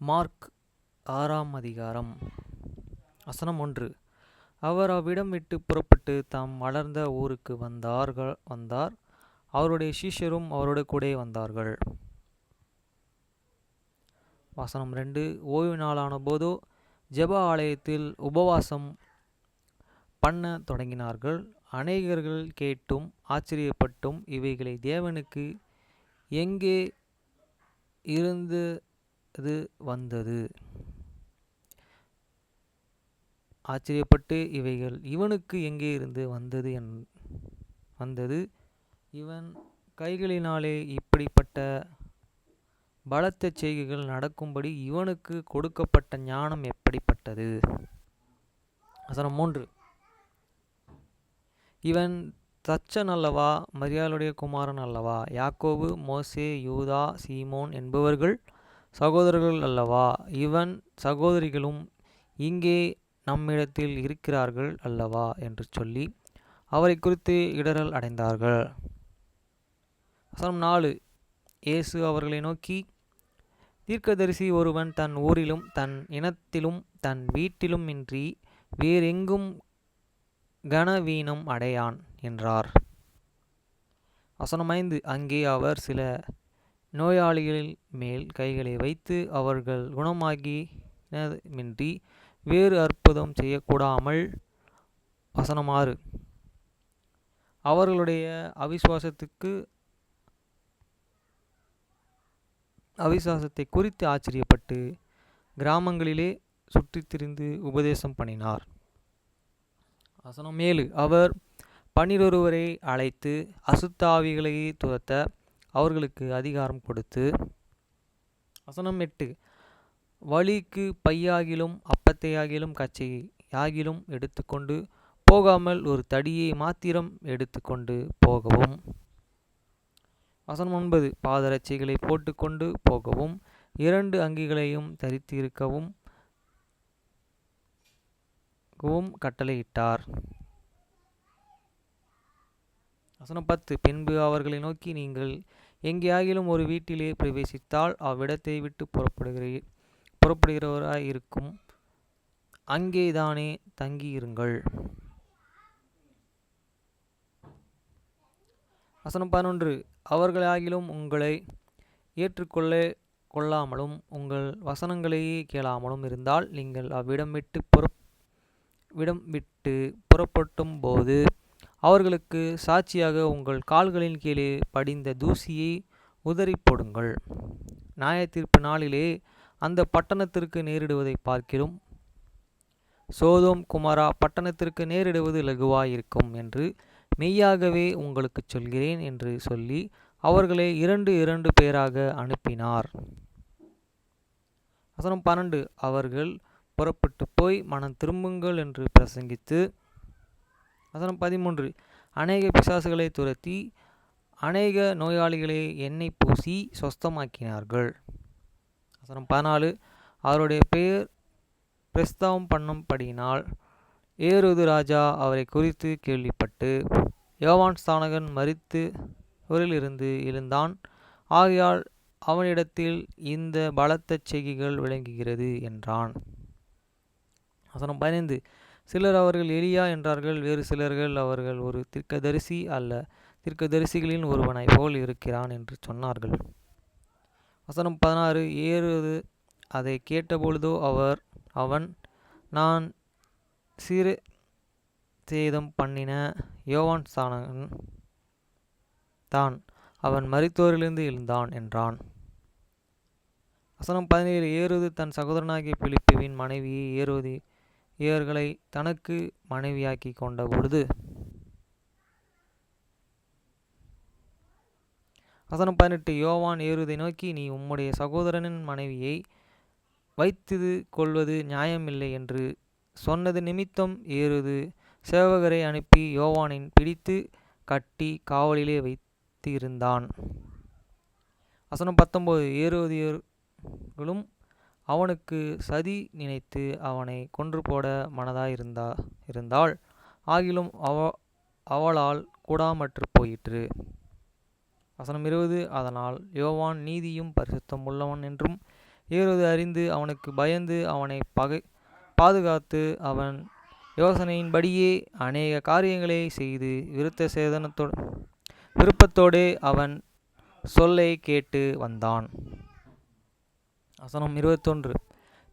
Mark 6ஆம் அதிகாரம். வசனம் 1. அவர் அவ்விடம் விட்டு புறப்பட்டு தாம் வளர்ந்த ஊருக்கு வந்தார். அவருடைய சீஷரும் அவரோடு கூட வந்தார்கள். வசனம் 2. ஓய்வு நாளான போதோ ஜெப ஆலயத்தில் உபவாசம் பண்ண தொடங்கினார்கள். அநேகர்கள் கேட்டும் ஆச்சரியப்பட்டும் இவைகளை தேவனுக்கு எங்கே இருந்து வந்தது ஆச்சரியப்பட்டு இவைகள் இவனுக்கு எங்கே இருந்து வந்தது இவன் கைகளினாலே இப்படிப்பட்ட பலத்த செய்கைகள் நடக்கும்படி இவனுக்கு கொடுக்கப்பட்ட ஞானம் எப்படிப்பட்டது. வசனம் 3. இவன் தச்சன் அல்லவா? மரியாளுடைய குமாரன் அல்லவா? யாக்கோபு, மோசே, யூதா, சீமோன் என்பவர்கள் சகோதரர்கள் அல்லவா? இவன் சகோதரிகளும் இங்கே நம்மிடத்தில் இருக்கிறார்கள் அல்லவா என்று சொல்லி அவரை குறித்து இடறல் அடைந்தார்கள். வசனம் 4. இயேசு அவர்களை நோக்கி, தீர்க்கதரிசி ஒருவன் தன் ஊரிலும் தன் இனத்திலும் தன் வீட்டிலும் இன்றி வேறெங்கும் கனவீனம் அடையான் என்றார். வசனம் 5. அங்கே அவர் சில நோயாளிகள் மேல் கைகளை வைத்து அவர்கள் குணமாகினமின்றி வேறு அற்புதம் செய்யக்கூடாமல். வசனம் 6. அவர்களுடைய அவிசுவாசத்தை குறித்து ஆச்சரியப்பட்டு கிராமங்களிலே சுற்றித் திரிந்து உபதேசம் பண்ணினார். வசனம் 7. அவர் 12 அழைத்து அசுத்தாவிகளை துரத்த அவர்களுக்கு அதிகாரம் கொடுத்து. வசனம் 8. வழிக்கு பையாகிலும் அப்பத்தையாகிலும் கச்சையாகிலும் எடுத்துக்கொண்டு போகாமல் ஒரு தடியை மாத்திரம் எடுத்துக்கொண்டு போகவும். வசனம் 9. பாதரட்சைகளை போட்டுக்கொண்டு போகவும் 2 அங்கிகளையும் தரித்து இருக்கவும் கட்டளையிட்டார். வசனம் 10. பின்பு அவர்களை நோக்கி, நீங்கள் எங்கேயாகிலும் ஒரு வீட்டிலே பிரவேசித்தால் அவ்விடத்தை விட்டு புறப்படுகிறவராய் இருக்கும் அங்கேதானே தங்கியிருங்கள். வசனம் 11. அவர்களாகிலும் உங்களை ஏற்றுக்கொள்ளாமலும் உங்கள் வசனங்களையே கேளாமலும் இருந்தால் நீங்கள் அவ்விடம் விட்டு புறப்பட்டும் போது அவர்களுக்கு சாட்சியாக உங்கள் கால்களின் கீழே படிந்த தூசியை உதறி போடுங்கள். நியாயத்தீர்ப்பு நாளிலே அந்த பட்டணத்திற்கு நேரிடுவதை பார்க்கிலும் சோதோம் குமாரா பட்டணத்திற்கு நேரிடுவது லகுவாயிருக்கும் என்று மெய்யாகவே உங்களுக்கு சொல்கிறேன் என்று சொல்லி அவர்களை 2 பேராக அனுப்பினார். வசனம் 12. அவர்கள் புறப்பட்டு போய் மனம் திரும்புங்கள் என்று பிரசங்கித்து. வசனம் 13. அநேக பிசாசுகளை துரத்தி அநேக நோயாளிகளை எண்ணெய் பூசி சொஸ்தமாக்கினார்கள். வசனம் 14. அவருடைய பெயர் பிரஸ்தாபம் பண்ணும்படியினால் ஏரோது ராஜா அவரை குறித்து கேள்விப்பட்டு யோவான் ஸ்நானகன் மரித்தோரிலிருந்து எழுந்தான், ஆகையால் அவனிடத்தில் இந்த பலத்த செய்கைகள் விளங்குகிறது என்றான். வசனம் 15. சிலர் அவர்கள் எலியா என்றார்கள். வேறு சிலர்கள் அவர்கள் ஒரு தீர்க்கதரிசி அல்ல தீர்க்கதரிசிகளின் ஒருவனைப் போல் இருக்கிறான் என்று சொன்னார்கள். வசனம் 16. ஏரோது அதை கேட்டபொழுதோ அவன் நான் சிரச்சேதம் பண்ணின யோவான் ஸ்நானகன் தான், அவன் மரித்தோரிலிருந்து எழுந்தான் என்றான். வசனம் 17. ஏரோது தன் சகோதரனாகிய பிலிப்புவின் மனைவியை ஏரோதியர்களை தனக்கு மனைவியாக்கி கொண்ட பொழுது. வசனம் 18. யோவான் ஏரோதை நோக்கி, நீ உம்முடைய சகோதரனின் மனைவியை வைத்து கொள்வது நியாயமில்லை என்று சொன்னது நிமித்தம் ஏரோது சேவகரை அனுப்பி யோவானை பிடித்து கட்டி காவலிலே வைத்து இருந்தான். வசனம் 19. ஏரோதியர்களும் அவனுக்கு சதி நினைத்து அவனை கொன்று போட மனதாயிருந்தாள். ஆகிலும் அவளால் கூடாமற்று போயிற்று. வசனம் 20. அதனால் யோவான் நீதியும் பரிசுத்தம் உள்ளவன் என்றும் ஏரோது அறிந்து அவனுக்கு பயந்து அவனை பாதுகாத்து அவன் யோசனையின்படியே அநேக காரியங்களை செய்து விருப்பத்தோடு அவன் சொல்லை கேட்டு வந்தான். வசனம் 21.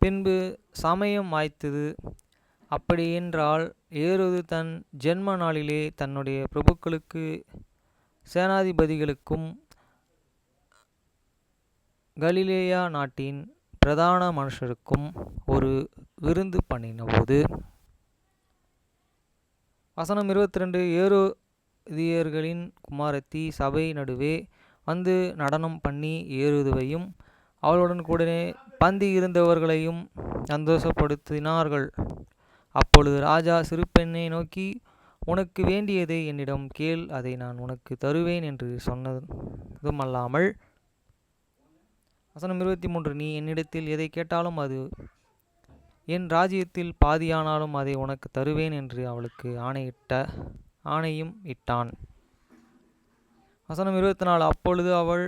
பின்பு சமயம் வாய்த்தது. அப்படியென்றால் ஏரோது தன் ஜென்ம நாளிலே தன்னுடைய பிரபுக்களுக்கு சேனாதிபதிகளுக்கும் கலிலேயா நாட்டின் பிரதான மனுஷருக்கும் ஒரு விருந்து பண்ணினபோது. வசனம் 22. ஏரோதியர்களின் குமாரத்தி சபை நடுவே வந்து நடனம் பண்ணி ஏரோதுவையும் அவளுடன் கூடனே பந்தி இருந்தவர்களையும் சந்தோஷப்படுத்தினார்கள். அப்பொழுது ராஜா சிறு பெண்ணை நோக்கி, உனக்கு வேண்டியதை என்னிடம் கேள், அதை நான் உனக்கு தருவேன் என்று சொன்னதுமல்லாமல். வசனம் 23. நீ என்னிடத்தில் எதை கேட்டாலும் அது என் ராஜ்யத்தில் பாதியானாலும் அதை உனக்கு தருவேன் என்று அவளுக்கு ஆணையும் இட்டான். வசனம் 24. அப்பொழுது அவள்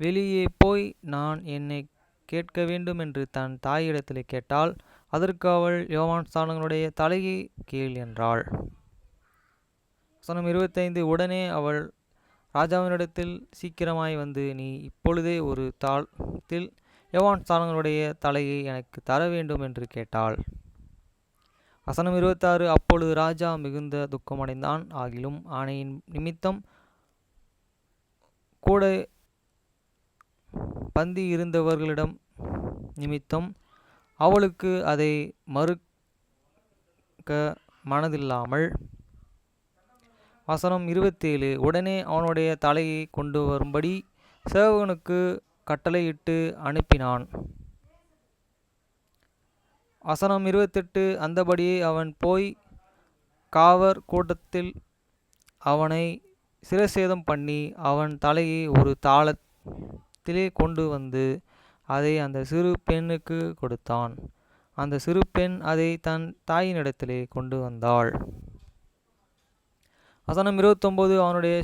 வெளியே போய் நான் என்னை கேட்க வேண்டும் என்று தன் தாயிடத்திலே கேட்டாள். அதற்கு அவள், யோவான் ஸ்நானகனுடைய தலையை கேள் என்றாள். வசனம் 25. உடனே அவள் ராஜாவினிடத்தில் சீக்கிரமாய் வந்து, நீ இப்பொழுதே ஒரு தாளத்தில் யோவான் ஸ்நானகனுடைய தலையை எனக்கு தர வேண்டும் என்று கேட்டாள். வசனம் 26. அப்பொழுது ராஜா மிகுந்த துக்கமடைந்தான். ஆகிலும் ஆணையின் நிமித்தம் கூட பந்தி இருந்தவர்களிடம் நிமித்தம் அவளுக்கு அதை மறுக்க மனதில்லாமல். வசனம் 27. உடனே அவனுடைய தலையை கொண்டு வரும்படி சேவகனுக்கு கட்டளையிட்டு அனுப்பினான். வசனம் 28. அந்தபடியே அவன் போய் காவற் கூட்டத்தில் அவனை சிரசேதம் பண்ணி அவன் தலையை ஒரு தாளத்திலே கொண்டு வந்து அதை அந்த சிறு பெண்ணுக்கு கொடுத்தான். அந்த சிறு பெண் அதை தன் தாயினிடத்திலே கொண்டு வந்தாள். வசனம் 29. அவனுடைய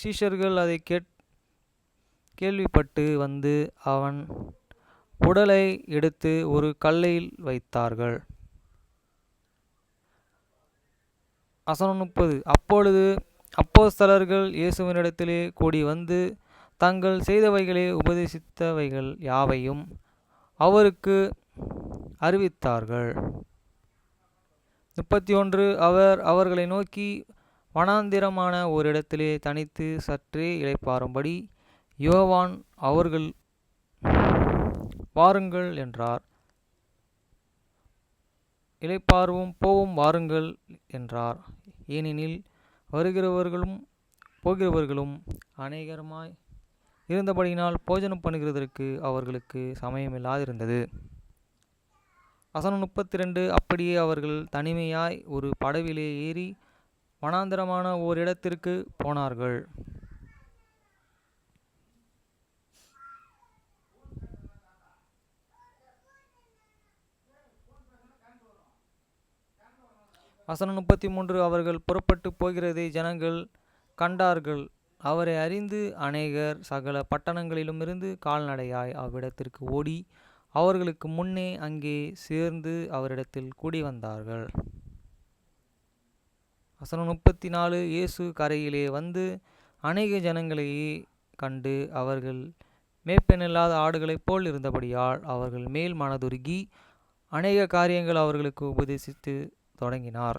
சீஷர்கள் அதை கேள்விப்பட்டு வந்து அவன் உடலை எடுத்து ஒரு கல்லையில் வைத்தார்கள். வசனம் 30. அப்பொழுது அப்போஸ்தலர்கள் இயேசுவினிடத்திலே கூடி வந்து தங்கள் செய்தவைகளை உபதேசித்தவைகள் யாவையும் அவருக்கு அறிவித்தார்கள். 31. அவர் அவர்களை நோக்கி, வனாந்திரமான ஓரிடத்திலே தனித்து சற்றே இளைப்பாறும்படி யோவான் அவர்கள் வாருங்கள் என்றார். இளைப்பாறுவோம் போவோம் வாருங்கள் என்றார். ஏனெனில் வருகிறவர்களும் போகிறவர்களும் அநேகமாய் இருந்தபடியினால் போஜனம் பண்ணுகிறதற்கு அவர்களுக்கு சமயமில்லாதிருந்தது. வசனம் 32. அப்படியே அவர்கள் தனிமையாய் ஒரு படவிலே ஏறி வனாந்தரமான ஓரிடத்திற்கு போனார்கள். வசனம் 33. அவர்கள் புறப்பட்டு போகிறதை ஜனங்கள் கண்டார்கள். அவரை அறிந்து அநேகர் சகல பட்டணங்களிலுமிருந்து கால்நடையாய் அவ்விடத்திற்கு ஓடி அவர்களுக்கு முன்னே அங்கே சேர்ந்து அவரிடத்தில் கூடி வந்தார்கள். வசனம் 34. இயேசு கரையிலே வந்து அநேக ஜனங்களையே கண்டு அவர்கள் மேய்ப்பனில்லாத ஆடுகளைப் போல் இருந்தபடியால் அவர்கள் மேல் மனதுருகி அநேக காரியங்கள் அவர்களுக்கு உபதேசித்து தொடங்கினார்.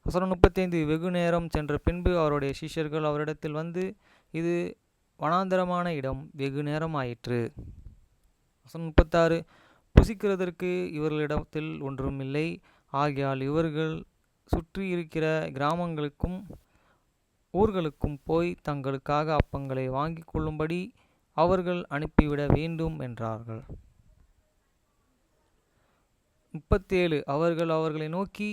வசனம் 35. வெகு நேரம் சென்ற பின்பு அவருடைய சீஷர்கள் அவரிடத்தில் வந்து, இது வனாந்தரமான இடம், வெகு நேரம் ஆயிற்று. வசனம் 36. புசிக்கிறதற்கு இவர்களிடத்தில் ஒன்றும் இல்லை. ஆகையால் இவர்கள் சுற்றி இருக்கிற கிராமங்களுக்கும் ஊர்களுக்கும் போய் தங்களுக்காக அப்பங்களை வாங்கிக் கொள்ளும்படி அவர்கள் அனுப்பிவிட வேண்டும் என்றார்கள். 37. அவர்கள் அவர்களை நோக்கி,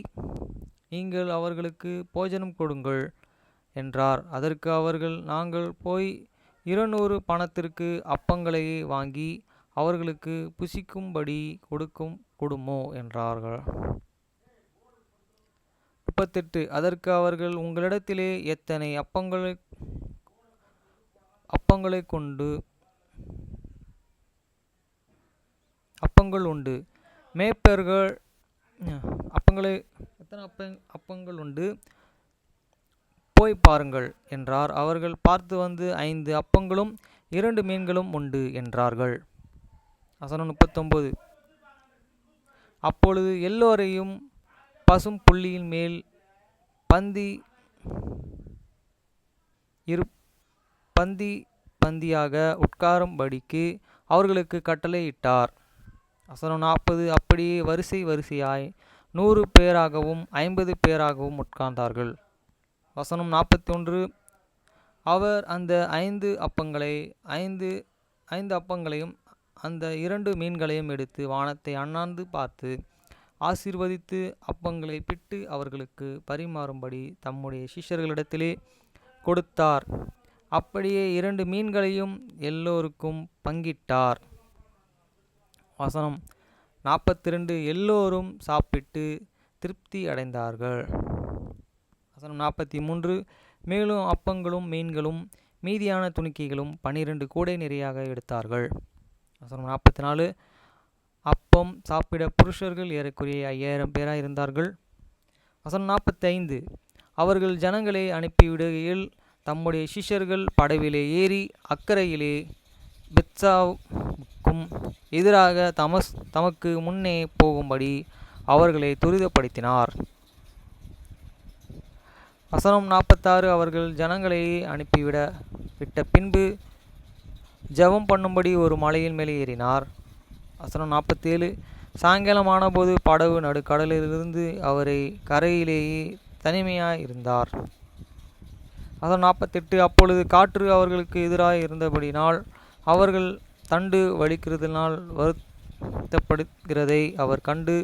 நீங்கள் அவர்களுக்கு போஜனம் கொடுங்கள் என்றார். அதற்கு அவர்கள், நாங்கள் போய் 200 பணத்திற்கு அப்பங்களை வாங்கி அவர்களுக்கு புசிக்கும்படி கொடுமோ என்றார்கள். 38. அதற்கு அவர்கள், உங்களிடத்திலே எத்தனை அப்பங்களை கொண்டு அப்பங்கள் உண்டு. மேய்ப்பர்கள் அப்பங்களை எத்தனை அப்பங்கள் உண்டு, போய் பாருங்கள் என்றார். அவர்கள் பார்த்து வந்து 5 அப்பங்களும் 2 மீன்களும் உண்டு என்றார்கள். வசனம் 39. அப்பொழுது எல்லோரையும் பசும் புள்ளியின் மேல் பந்தியாக உட்காரும்படிக்கு அவர்களுக்கு கட்டளையிட்டார். வசனம் 40. அப்படியே வரிசையாய் 100 பேராகவும் 50 பேராகவும் உட்கார்ந்தார்கள். வசனம் 41. அவர் அந்த 5 அப்பங்களையும் அந்த 2 மீன்களையும் எடுத்து வானத்தை அண்ணாந்து பார்த்து ஆசீர்வதித்து அப்பங்களை பிட்டு அவர்களுக்கு பரிமாறும்படி தம்முடைய சீஷர்களிடத்திலே கொடுத்தார். அப்படியே 2 மீன்களையும் எல்லோருக்கும் பங்கிட்டார். வசனம் 42. எல்லோரும் சாப்பிட்டு திருப்தி அடைந்தார்கள். வசனம் 43. மேலும் அப்பங்களும் மீன்களும் மீதியான துணிக்கைகளும் 12 கூடை நிறையாக எடுத்தார்கள். வசனம் 44. அப்பம் சாப்பிட புருஷர்கள் ஏறக்குறைய 5000 பேராக இருந்தார்கள். வசனம் 45. அவர்கள் ஜனங்களை அனுப்பிவிடுகையில் தம்முடைய சீஷர்கள் படவிலே ஏறி அக்கரையிலே பெத்சாவுக்கும் எதிராக தமக்கு முன்னே போகும்படி அவர்களை துரிதப்படுத்தினார். வசனம் 46. அவர்கள் ஜனங்களை விட்ட பின்பு ஜெபம் பண்ணும்படி ஒரு மலையின் மேலே ஏறினார். வசனம் 47. சாயங்காலமான போது படகு நடுக்கடலிலிருந்து அவரை கரையிலேயே தனிமையாய் இருந்தார். வசனம் 48. அப்பொழுது காற்று அவர்களுக்கு எதிராக இருந்தபடினால் அவர்கள் தண்டு வலிக்கிறதினால் வருத்தப்படுகிறதை அவர் கண்டு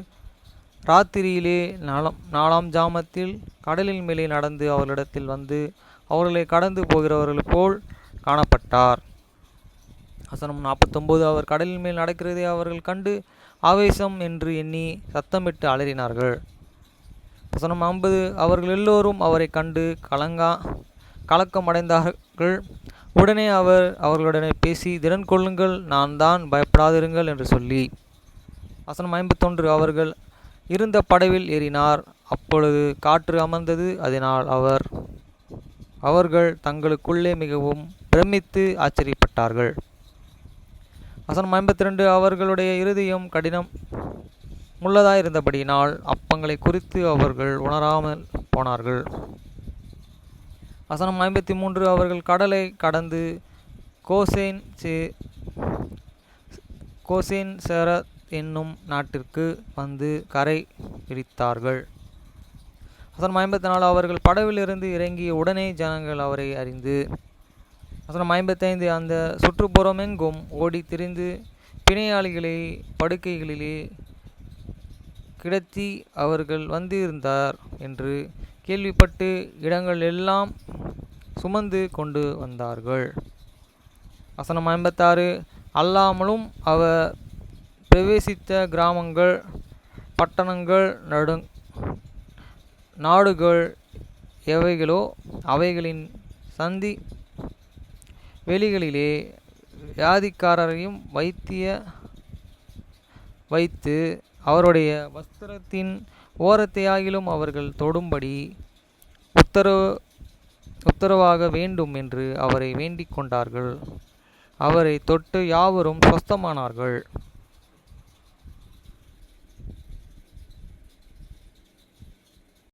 ராத்திரியிலே 4ஆம் ஜாமத்தில் கடலின் மேலே நடந்து அவர்களிடத்தில் வந்து அவர்களை கடந்து போகிறவர்கள் போல் காணப்பட்டார். வசனம் 49. அவர் கடலின் மேல் நடக்கிறதை அவர்கள் கண்டு ஆவேசம் என்று எண்ணி சத்தமிட்டு அலறினார்கள். வசனம் 50. அவர்கள் எல்லோரும் அவரை கண்டு கலக்கமடைந்தார்கள். உடனே அவர் அவர்களுடனே பேசி, திடன் கொள்ளுங்கள், நான் தான், பயப்படாதிருங்கள் என்று சொல்லி. வசனம் 51. அவர்கள் இருந்த படவில் ஏறினார். அப்பொழுது காற்று அமர்ந்தது. அதனால் அவர்கள் தங்களுக்குள்ளே மிகவும் பிரமித்து ஆச்சரியப்பட்டார்கள். வசனம் 52. அவர்களுடைய இருதயம் கடினம் உள்ளதாயிருந்தபடியினால் அப்பங்களை குறித்து அவர்கள் உணராமல் போனார்கள். வசனம் 53. அவர்கள் கடலை கடந்து கோசேன் சேரத் என்னும் நாட்டிற்கு வந்து கரை பிடித்தார்கள். வசனம் 54. அவர்கள் படவிலிருந்து இறங்கிய உடனே ஜனங்கள் அவரை அறிந்து. வசனம் 55. அந்த சுற்றுப்புறமெங்கும் ஓடி திரிந்து பிணையாளிகளை படுக்கைகளிலே கிடத்தி அவர்கள் வந்திருந்தார் என்று கேள்விப்பட்டு இடங்கள் எல்லாம் சுமந்து கொண்டு வந்தார்கள். வசனம் 56. அல்லாமலும் அவர் பிரவேசித்த கிராமங்கள், பட்டணங்கள், நாடுகள் எவைகளோ அவைகளின் சந்தி வெளிகளிலே வியாதிக்காரரையும் வைத்து அவருடைய வஸ்திரத்தின் ஓரத்தையாகிலும் அவர்கள் தொடும்படி உத்தரவாக வேண்டும் என்று அவரை வேண்டிக் கொண்டார்கள். அவரை தொட்டு யாவரும் சொஸ்தமானார்கள்.